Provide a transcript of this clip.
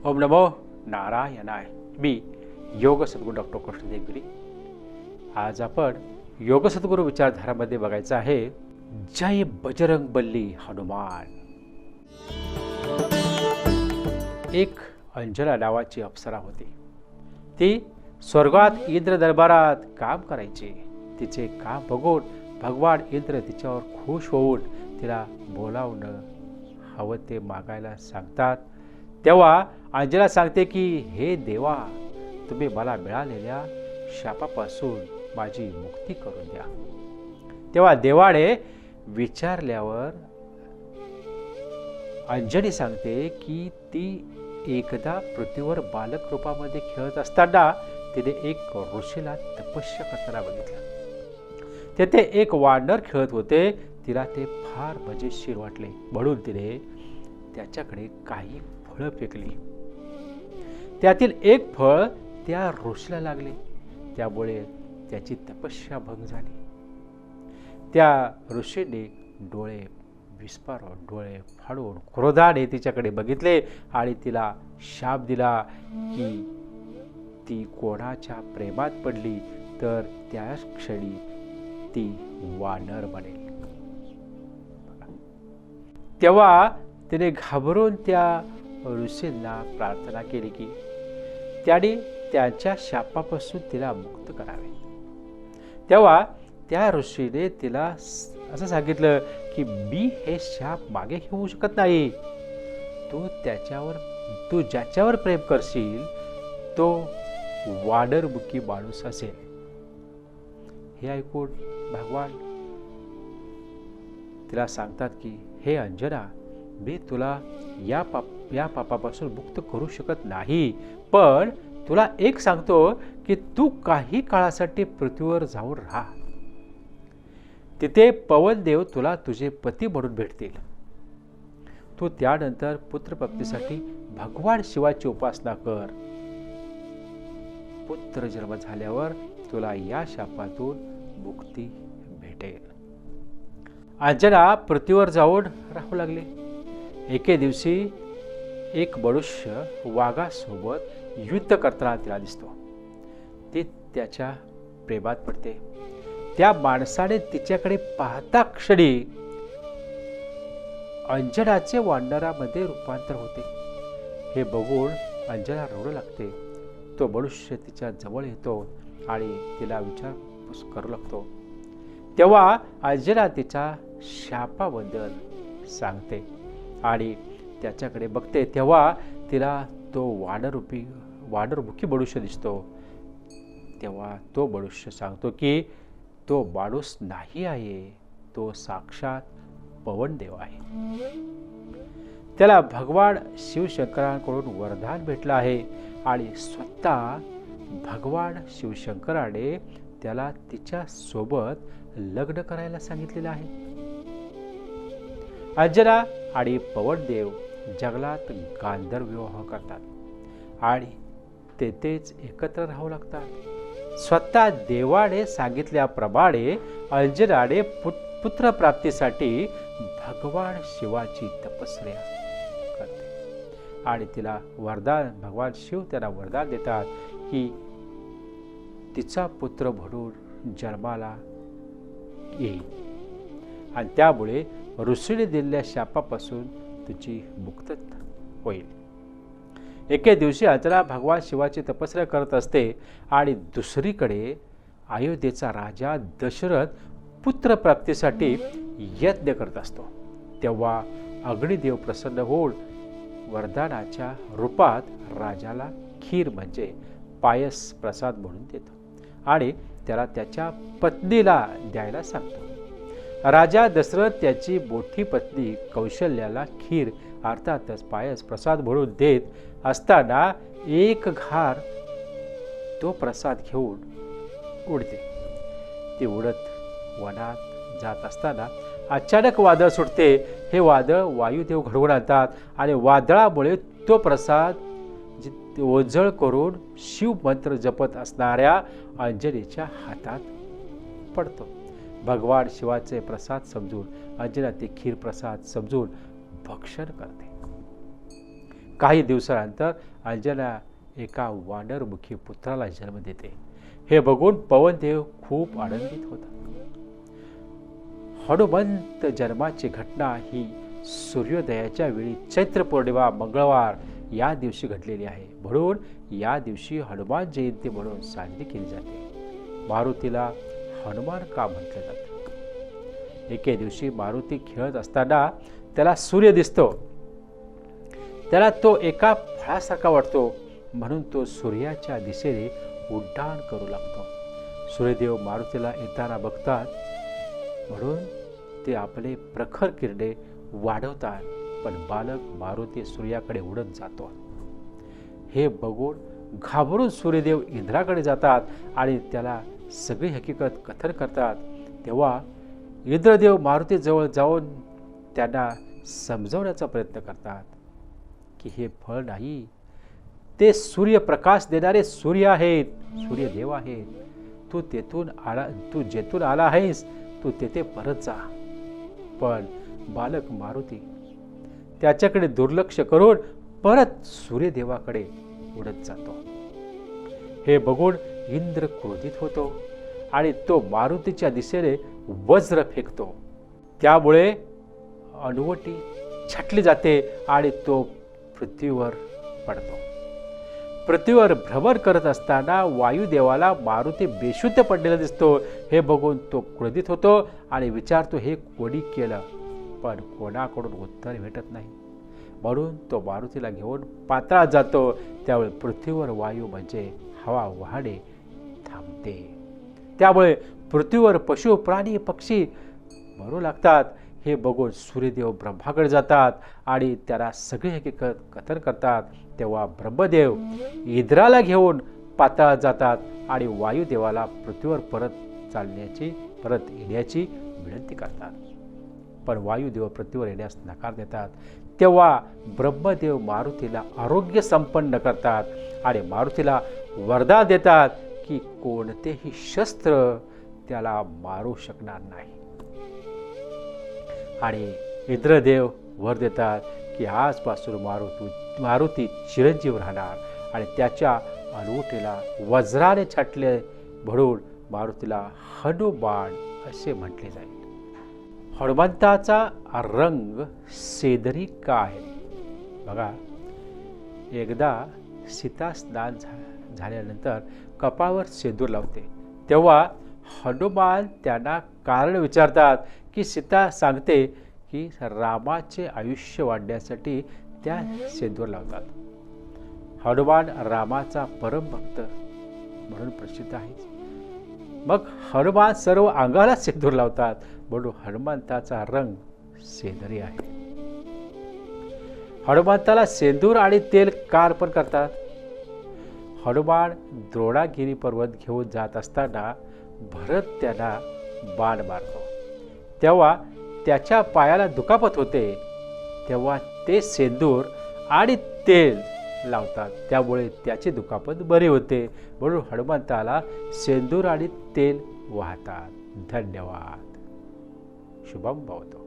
ओम नमो नारायणाय. मी योग सद्गुरू डॉक्टर कृष्ण देवगिरी. आज आपण योग सद्गुरू विचारधारामध्ये बघायचं आहे जय बजरंग बल्ली हनुमान. एक अंजना नावाची अप्सरा होती. ती स्वर्गात इंद्र दरबारात काम करायची. तिचे काम बघून भगवान इंद्र तिच्यावर खुश होऊन तिला बोलावणं हवं ते मागायला सांगतात. तेव्हा अंजना सांगते की हे देवा, तुम्ही मला मिळालेल्या शापापासून माझी मुक्ती करून द्या. तेव्हा देवाने विचारल्यावर अंजनी सांगते की ती एकदा पृथ्वीवर बालक रूपामध्ये खेळत असताना तिने एक ऋषीला तपस्या करताना बघितलं. तेथे एक वानर खेळत होते. तिला ते फार मजेशीर वाटले म्हणून तिने त्याच्याकडे काही फळं फेकली. त्यातील एक फळ त्या ऋषीला लागले. त्यामुळे त्याची तपस्या भंग झाली. त्या ऋषीने डोळे विस्फारून डोळे फाडून क्रोधाने तिच्याकडे बघितले आणि तिला शाप दिला की ती कोणाच्या प्रेमात पडली तर त्याच क्षणी ती वानर बनेल. तेव्हा तिने घाबरून त्या ऋषींना प्रार्थना केली की त्याने त्यांच्या शापापासून तिला मुक्त करावे. तेव्हा त्या ऋषीने तिला असं सांगितलं की मी हे शाप मागे घेऊ शकत नाही. तू ज्याच्यावर प्रेम करशील तो वानरमुखी माणूस असेल. हे ऐकून भगवान तिला सांगतात की हे अंजना, मी तुला या पापापासून मुक्त करू शकत नाही, पण तुला एक सांगतो की तू काही काळासाठी पृथ्वीवर जाऊन राहा. तिथे पवनदेव तुला तुझे पती म्हणून भेटतील. तू त्यानंतर पुत्रप्राप्तीसाठी भगवान शिवाची उपासना कर. पुत्र जन्म झाल्यावर तुला या शापातून मुक्ती भेटेल. अंजना पृथ्वीवर जाऊन राहू लागले. एके दिवशी एक मनुष्य वाघासोबत युद्ध करताना तिला दिसतो. ती त्याच्या प्रेमात पडते. त्या माणसाने तिच्याकडे पाहता क्षणी अंजनाचे वानरामध्ये रूपांतर होते. हे बघून अंजना रडू लागते. तो मनुष्य तिच्या जवळ येतो आणि तिला विचारपूस करू लागतो. तेव्हा अंजना तिच्या शापाबद्दल सांगते आणि त्याच्याकडे बघते. तेव्हा तिला तो वानरमुखी मनुष्य दिसतो. तेव्हा तो मनुष्य सांगतो की तो माणूस नाही आहे, तो साक्षात पवनदेव आहे. त्याला भगवान शिवशंकरांकडून वरदान भेटलं आहे आणि स्वतः भगवान शिवशंकराने त्याला तिच्या सोबत लग्न करायला सांगितलेलं आहे. अंजना आणि पवनदेव जंगलात गांधर्व विवाह करतात आणि तेथेच एकत्र राहू लागतात. स्वतः देवाने सांगितल्याप्रमाणे अंजनाने पुत्रप्राप्तीसाठी भगवान शिवाची तपस्या करते आणि तिला भगवान शिव त्यांना वरदान देतात की तिचा पुत्र म्हणून जन्माला येईल आणि त्यामुळे ऋषीने दिलेल्या शापापासून तुझी मुक्तता होईल. एके दिवशी अंजना भगवान शिवाची तपस्या करत असते आणि दुसरीकडे अयोध्येचा राजा दशरथ पुत्रप्राप्तीसाठी यज्ञ करत असतो. तेव्हा अग्निदेव प्रसन्न होऊन वरदानाच्या रूपात राजाला खीर म्हणजे पायस प्रसाद म्हणून देतो आणि त्याला त्याच्या पत्नीला द्यायला सांगतो. राजा दशरथ त्याची मोठी पत्नी कौशल्याला खीर अर्थातच पायस प्रसाद म्हणून देत असताना एक घार तो प्रसाद घेऊन उडते. ती उडत वनात जात असताना अचानक वादळ सुटते. हे वादळ वायुदेव घडवून आणतात आणि वादळामुळे तो प्रसाद ओझळ करून शिवमंत्र जपत असणाऱ्या अंजनीच्या हातात पडतो. भगवान शिवाचे प्रसाद समजून अंजना ते खीर प्रसाद समजून भक्षण करते. काही दिवसानंतर अंजना एका वानरमुखी पुत्राला जन्म देते. हे बघून पवनदेव खूप आनंदित होता. हनुमंत जन्माची घटना ही सूर्योदयाच्या वेळी चैत्र पौर्णिमा मंगळवार या दिवशी घडलेली आहे. म्हणून या दिवशी हनुमान जयंती म्हणून साजरी केली जाते. मारुतीला हनुमान का म्हटलं जातं? एके दिवशी मारुती खेळत असताना त्याला सूर्य दिसतो. त्याला तो एका फळासारखा वाटतो, म्हणून तो सूर्याच्या दिशेने उड्डाण करू लागतो. सूर्यदेव मारुतीला येताना बघतात, म्हणून ते आपले प्रखर किरणे वाढवतात, पण बालक मारुती सूर्याकडे उडत जातो. हे बघून घाबरून सूर्यदेव इंद्राकडे जातात आणि त्याला सगळी हकीकत कथन करतात. तेव्हा इंद्रदेव मारुतीजवळ जाऊन त्यांना समजवण्याचा प्रयत्न करतात की हे फळ नाही, ते सूर्यप्रकाश देणारे सूर्य आहेत, सूर्यदेव आहेत. तू जेथून आला आहेस तू तेथे परत जा. पण बालक मारुती त्याच्याकडे दुर्लक्ष करून परत सूर्यदेवाकडे उडत जातो. हे बघून इंद्र क्रोधित होतो आणि तो मारुतीच्या दिशेने वज्र फेकतो. त्यामुळे अणुवटी छाटली जाते आणि तो पृथ्वीवर पडतो. पृथ्वीवर भ्रमण करत असताना वायुदेवाला मारुती बेशुद्ध पडलेला दिसतो. हे बघून तो क्रोधित होतो आणि विचारतो, हे कोणी केलं? पण कोणाकडून उत्तर भेटत नाही. म्हणून तो मारुतीला घेऊन पाताळात जातो. त्यावेळी पृथ्वीवर वायू म्हणजे हवा वाहणे थांबते. त्यामुळे पृथ्वीवर पशु प्राणी पक्षी मरू लागतात. हे बघून सूर्यदेव ब्रह्माकडे जातात आणि त्याला सगळी हकीकत कथन करतात. तेव्हा ब्रह्मदेव इंद्राला घेऊन पाताळात जातात आणि वायुदेवाला पृथ्वीवर परत येण्याची विनंती करतात. पण वायुदेव पृथ्वीवर येण्यास नकार देतात. तेव्हा ब्रह्मदेव मारुतीला आरोग्य संपन्न करतात आणि मारुतीला वरदान देतात की कोणतेही शस्त्र त्याला मारू शकणार नाही. आणि इंद्रदेव वर देतात की आजपासून मारुती चिरंजीव राहणार आणि त्याच्या अणुवटीला वज्राने छाटले म्हणून मारुतीला हनुमान असे म्हटले जाईल. हनुमंताचा रंग सेंदरी का आहे? बघा, एकदा सीता स्नान झाल्यानंतर कपाळावर सेंदूर लावते. तेव्हा हनुमान त्यांना कारण विचारतात की सीता सांगते की रामाचे आयुष्य वाढण्यासाठी त्या सेंदूर लावतात. हनुमान रामाचा परमभक्त म्हणून प्रसिद्ध आहे. मग हनुमान सर्व अंगाला सेंदूर लावतात, म्हणून हनुमंताचा रंग सेंदरी आहे. हनुमंताला सेंदूर आणि तेल का अर्पण करतात? हनुमान द्रोणागिरी पर्वत घेऊन जात असताना भरत त्यांना बाण मारतो. तेव्हा त्याच्या पायाला दुखापत होते. तेव्हा ते सेंदूर आणि तेल लावतात. त्यामुळे त्याची दुखापत बरी होते. म्हणून हनुमंताला सेंदूर आणि तेल वाहतात. धन्यवाद. शुभम भवतो.